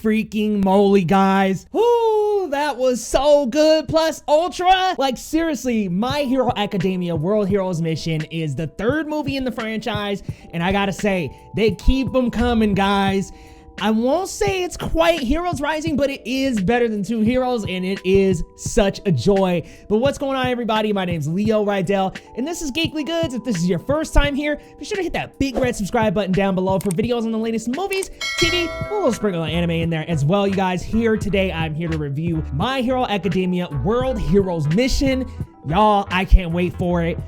freaking moly, guys. Ooh, that was so good. Plus Ultra. Like, seriously, My Hero Academia World Heroes Mission is the third movie in the franchise, and I gotta say, they keep them coming, guys. I won't say it's quite Heroes Rising, but it is better than Two Heroes, and it is such a joy. But what's going on, everybody? My name's Leo Rydell, and this is Geekly Goods. If this is your first time here, be sure to hit that big red subscribe button down below for videos on the latest movies, TV, a little sprinkle of anime in there as well, you guys. Here today, I'm here to review My Hero Academia World Heroes Mission. Y'all, I can't wait for it.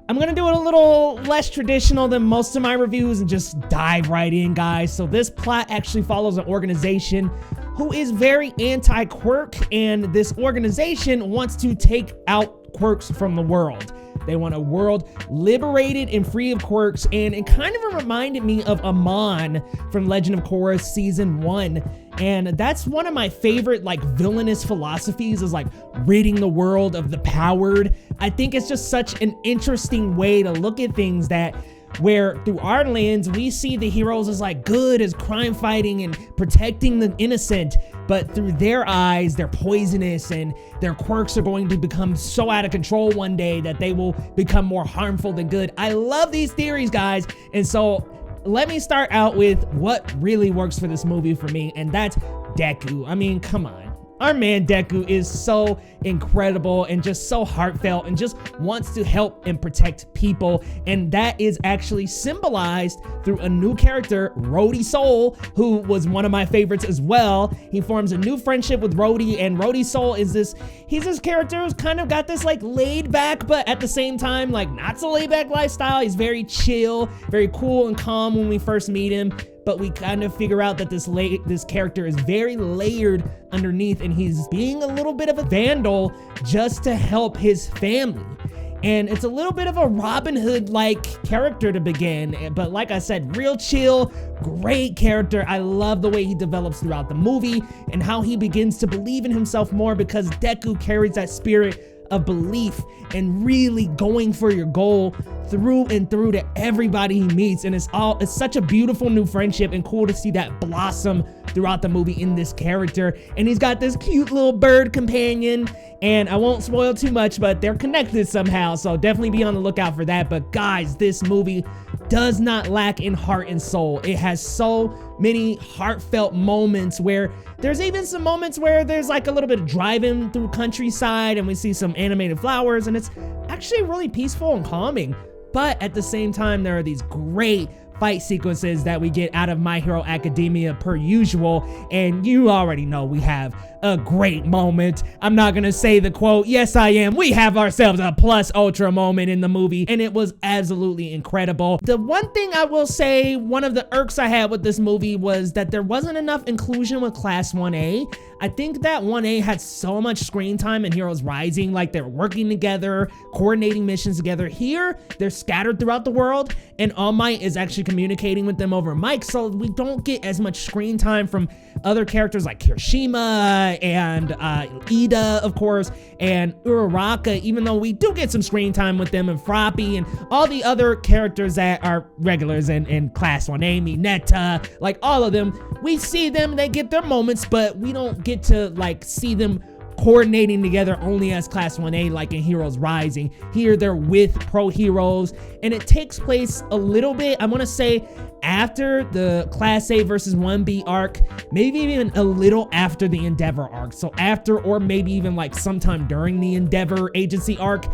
I'm gonna do it a little less traditional than most of my reviews and just dive right in, guys. So this plot actually follows an organization who is very anti-quirk, and this organization wants to take out quirks from the world. They want a world liberated and free of quirks, and it kind of reminded me of Amon from Legend of Korra Season 1. And that's one of my favorite, like, villainous philosophies, is like ridding the world of the powered. I think it's just such an interesting way to look at things, that where through our lens, we see the heroes as like good, as crime fighting and protecting the innocent, but through their eyes, they're poisonous, and their quirks are going to become so out of control one day that they will become more harmful than good. I love these theories, guys. And so let me start out with what really works for this movie for me, and that's Deku. I mean, come on. Our man Deku is so incredible and just so heartfelt and just wants to help and protect people. And that is actually symbolized through a new character, Rody Soul, who was one of my favorites as well. He forms a new friendship with Rody, and Rody Soul is he's this character who's kind of got this like laid back, but at the same time, like not so laid back lifestyle. He's very chill, very cool and calm when we first meet him. But we kind of figure out that this character is very layered underneath, and he's being a little bit of a vandal just to help his family. And it's a little bit of a Robin Hood-like character to begin, but like I said, real chill, great character. I love the way he develops throughout the movie and how he begins to believe in himself more, because Deku carries that spirit of belief and really going for your goal through and through to everybody he meets. And it's such a beautiful new friendship, and cool to see that blossom throughout the movie in this character. And he's got this cute little bird companion, and I won't spoil too much, but they're connected somehow, so definitely be on the lookout for that. But guys, this movie does not lack in heart and soul. It has so many heartfelt moments, where there's even some moments where there's like a little bit of driving through countryside and we see some animated flowers, and it's actually really peaceful and calming. But at the same time, there are these great fight sequences that we get out of My Hero Academia per usual, and you already know we have a great moment. I'm not gonna say the quote, yes I am. We have ourselves a plus ultra moment in the movie, and it was absolutely incredible. The one thing I will say, one of the irks I had with this movie, was that there wasn't enough inclusion with Class 1A. I think that 1A had so much screen time in Heroes Rising, like they're working together, coordinating missions together. Here, they're scattered throughout the world, and All Might is actually communicating with them over mic, so we don't get as much screen time from other characters like Kirishima and Ida, of course, and Uraraka, even though we do get some screen time with them, and Froppy, and all the other characters that are regulars in Class 1A, Mineta, like all of them. We see them, they get their moments, but we don't get to like see them coordinating together only as Class 1A like in Heroes Rising. Here they're with pro heroes, and it takes place a little bit, I want to say, after the Class A versus 1B arc, maybe even a little after the Endeavor arc. So after, or maybe even like sometime during the Endeavor agency arc.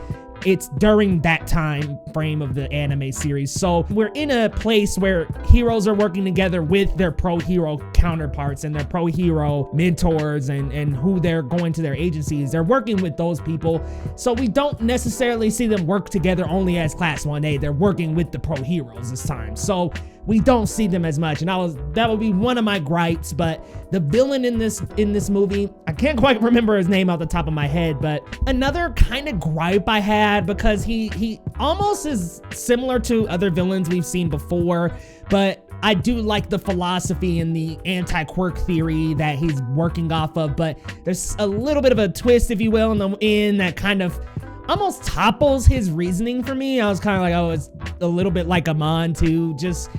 It's during that time frame of the anime series. So we're in a place where heroes are working together with their pro hero counterparts and their pro hero mentors, and who they're going to their agencies. They're working with those people. So we don't necessarily see them work together only as Class 1A. They're working with the pro heroes this time. So we don't see them as much, and that would be one of my gripes. But the villain in this movie, I can't quite remember his name off the top of my head, but another kind of gripe I had, because he almost is similar to other villains we've seen before, but I do like the philosophy and the anti-quirk theory that he's working off of. But there's a little bit of a twist, if you will, in that kind of almost topples his reasoning for me. I was kind of like, oh, it's a little bit like Amon too, just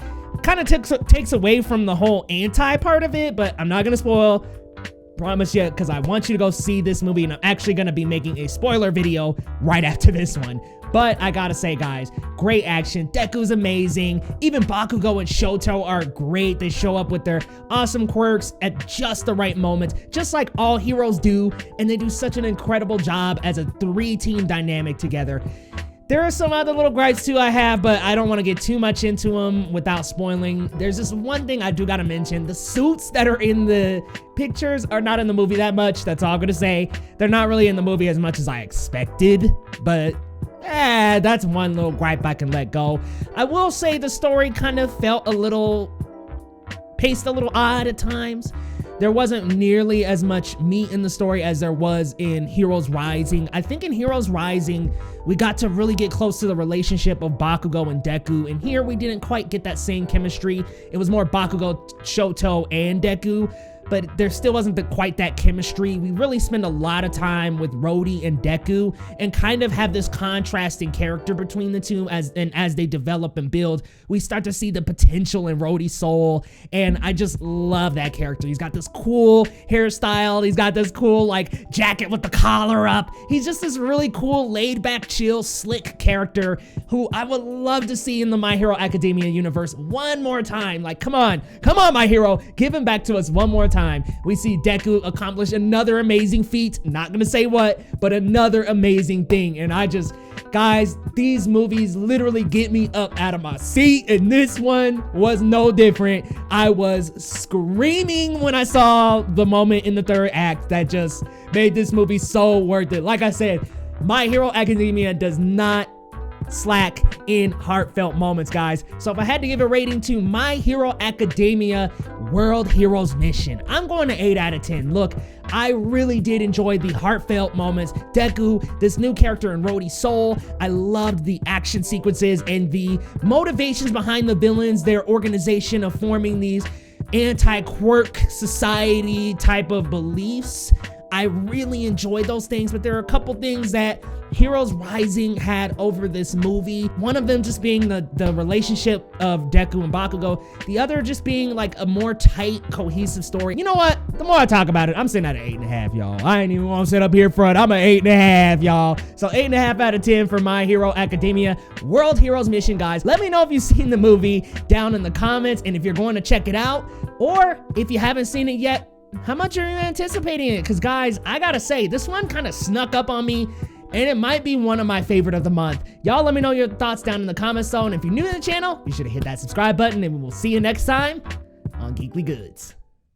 kind of takes away from the whole anti part of it, but I'm not gonna spoil, promise you, because I want you to go see this movie, and I'm actually gonna be making a spoiler video right after this one. But I gotta say, guys, great action. Deku's amazing. Even Bakugo and Shoto are great. They show up with their awesome quirks at just the right moments, just like all heroes do, and they do such an incredible job as a 3-team dynamic together. There are some other little gripes too I have, but I don't want to get too much into them without spoiling. There's just one thing I do gotta mention. The suits that are in the pictures are not in the movie that much. That's all I'm gonna say. They're not really in the movie as much as I expected, but that's one little gripe I can let go. I will say the story kind of felt paced a little odd at times. There wasn't nearly as much meat in the story as there was in Heroes Rising. I think in Heroes Rising, we got to really get close to the relationship of Bakugo and Deku, and here we didn't quite get that same chemistry. It was more Bakugo, Shoto, and Deku, but there still wasn't quite that chemistry. We really spend a lot of time with Rody and Deku and kind of have this contrasting character between the two as they develop and build. We start to see the potential in Rody's soul, and I just love that character. He's got this cool hairstyle. He's got this cool like jacket with the collar up. He's just this really cool, laid back, chill, slick character who I would love to see in the My Hero Academia universe one more time. Like, come on, My Hero, give him back to us one more time. We see Deku accomplish another amazing feat. Not gonna say what, but another amazing thing. And guys, these movies literally get me up out of my seat, and this one was no different. I was screaming when I saw the moment in the third act that just made this movie so worth it. Like I said, My Hero Academia does not slack in heartfelt moments, guys. So if I had to give a rating to My Hero Academia World Heroes Mission, I'm going to 8 out of 10. Look, I really did enjoy the heartfelt moments. Deku, this new character in Rody's soul. I loved the action sequences and the motivations behind the villains, their organization of forming these anti-quirk society type of beliefs. I really enjoyed those things, but there are a couple things that Heroes Rising had over this movie. One of them just being the relationship of Deku and Bakugo. The other just being like a more tight, cohesive story. You know what? The more I talk about it, I'm sitting at an 8.5, y'all. I ain't even want to sit up here front. I'm an 8.5, y'all. So 8.5 out of 10 for My Hero Academia World Heroes Mission, guys. Let me know if you've seen the movie down in the comments, and if you're going to check it out, or if you haven't seen it yet, how much are you anticipating it? Because guys, I gotta say, this one kind of snuck up on me, and it might be one of my favorite of the month. Y'all let me know your thoughts down in the comments zone. If you're new to the channel, be sure to hit that subscribe button, and we will see you next time on Geekly Goods.